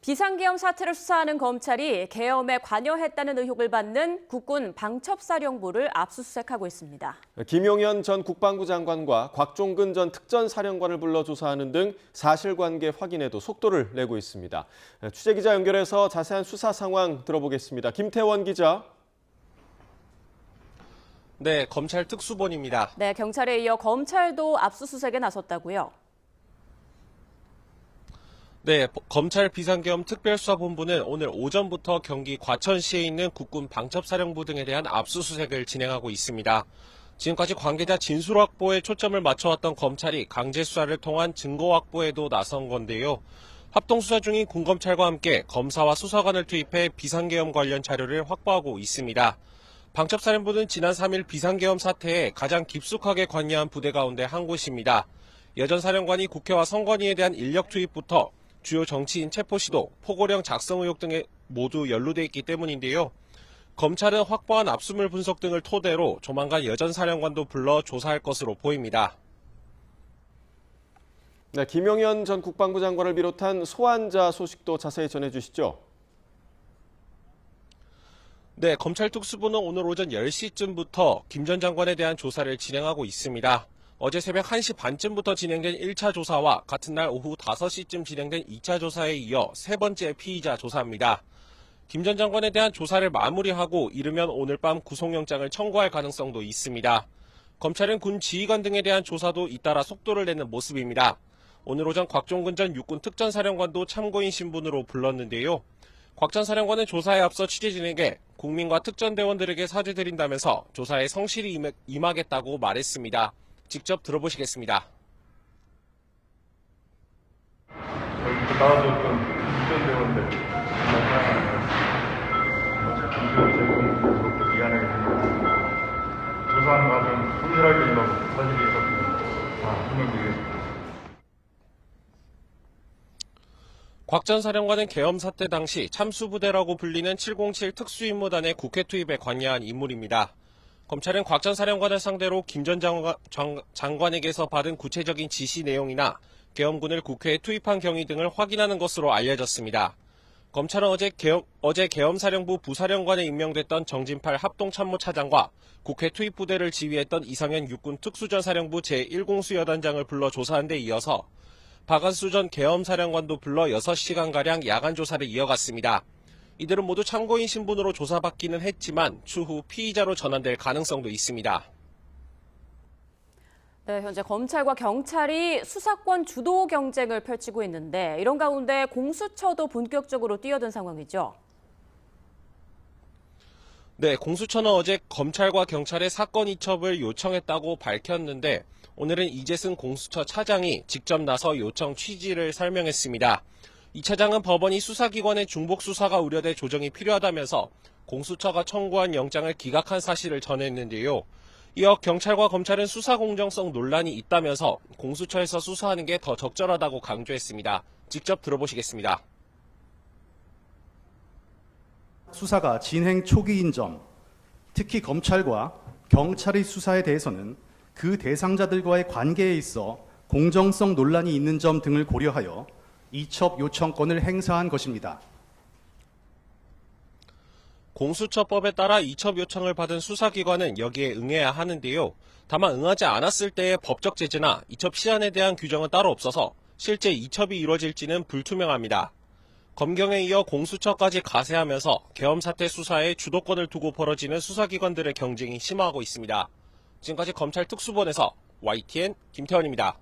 비상계엄 사태를 수사하는 검찰이 계엄에 관여했다는 의혹을 받는 국군 방첩사령부를 압수수색하고 있습니다. 김용현 전 국방부 장관과 곽종근 전 특전사령관을 불러 조사하는 등 사실관계 확인에도 속도를 내고 있습니다. 취재기자 연결해서 자세한 수사 상황 들어보겠습니다. 김태원 기자. 네, 검찰 특수본입니다. 네, 경찰에 이어 검찰도 압수수색에 나섰다고요? 네, 검찰 비상계엄 특별수사본부는 오늘 오전부터 경기 과천시에 있는 국군 방첩사령부 등에 대한 압수수색을 진행하고 있습니다. 지금까지 관계자 진술 확보에 초점을 맞춰왔던 검찰이 강제 수사를 통한 증거 확보에도 나선 건데요. 합동수사 중인 군검찰과 함께 검사와 수사관을 투입해 비상계엄 관련 자료를 확보하고 있습니다. 방첩사령부는 지난 3일 비상계엄 사태에 가장 깊숙하게 관여한 부대 가운데 한 곳입니다. 여전 사령관이 국회와 선관위에 대한 인력 투입부터 주요 정치인 체포 시도, 포고령 작성 의혹 등에 모두 연루돼 있기 때문인데요. 검찰은 확보한 압수물 분석 등을 토대로 조만간 여전 사령관도 불러 조사할 것으로 보입니다. 네, 김용현 전 국방부 장관을 비롯한 소환자 소식도 자세히 전해주시죠. 네, 검찰 특수부는 오늘 오전 10시쯤부터 김 전 장관에 대한 조사를 진행하고 있습니다. 어제 새벽 1시 반쯤부터 진행된 1차 조사와 같은 날 오후 5시쯤 진행된 2차 조사에 이어 세 번째 피의자 조사입니다. 김 전 장관에 대한 조사를 마무리하고 이르면 오늘 밤 구속영장을 청구할 가능성도 있습니다. 검찰은 군 지휘관 등에 대한 조사도 잇따라 속도를 내는 모습입니다. 오늘 오전 곽종근 전 육군 특전사령관도 참고인 신분으로 불렀는데요. 곽 전 사령관은 조사에 앞서 취재진에게 국민과 특전대원들에게 사죄드린다면서 조사에 성실히 임하겠다고 말했습니다. 직접 들어보시겠습니다. 나와줬던 국전대원들 김정은 제공으로부터 미안하게 생각합니다. 조사하는 과정 성실하게 임하고 사실이 있었으면 다 설명드리겠습니다. 곽 전 사령관은 계엄 사태 당시 참수부대라고 불리는 707 특수임무단의 국회 투입에 관여한 인물입니다. 검찰은 곽 전 사령관을 상대로 김 전 장관에게서 받은 구체적인 지시 내용이나 계엄군을 국회에 투입한 경위 등을 확인하는 것으로 알려졌습니다. 검찰은 어제 계엄사령부 부사령관에 임명됐던 정진팔 합동참모차장과 국회 투입 부대를 지휘했던 이상현 육군 특수전사령부 제1공수여단장을 불러 조사한 데 이어서 박한수 전 계엄사령관도 불러 6시간가량 야간 조사를 이어갔습니다. 이들은 모두 참고인 신분으로 조사받기는 했지만 추후 피의자로 전환될 가능성도 있습니다. 네, 현재 검찰과 경찰이 수사권 주도 경쟁을 펼치고 있는데 이런 가운데 공수처도 본격적으로 뛰어든 상황이죠. 네, 공수처는 어제 검찰과 경찰의 사건 이첩을 요청했다고 밝혔는데 오늘은 이재승 공수처 차장이 직접 나서 요청 취지를 설명했습니다. 이 차장은 법원이 수사기관의 중복 수사가 우려돼 조정이 필요하다면서 공수처가 청구한 영장을 기각한 사실을 전했는데요. 이어 경찰과 검찰은 수사 공정성 논란이 있다면서 공수처에서 수사하는 게 더 적절하다고 강조했습니다. 직접 들어보시겠습니다. 수사가 진행 초기인 점, 특히 검찰과 경찰의 수사에 대해서는 그 대상자들과의 관계에 있어 공정성 논란이 있는 점 등을 고려하여 이첩 요청권을 행사한 것입니다. 공수처법에 따라 이첩 요청을 받은 수사기관은 여기에 응해야 하는데요. 다만 응하지 않았을 때의 법적 제재나 이첩 시한에 대한 규정은 따로 없어서 실제 이첩이 이루어질지는 불투명합니다. 검경에 이어 공수처까지 가세하면서 계엄 사태 수사에 주도권을 두고 벌어지는 수사기관들의 경쟁이 심화하고 있습니다. 지금까지 검찰 특수본에서 YTN 김태원입니다.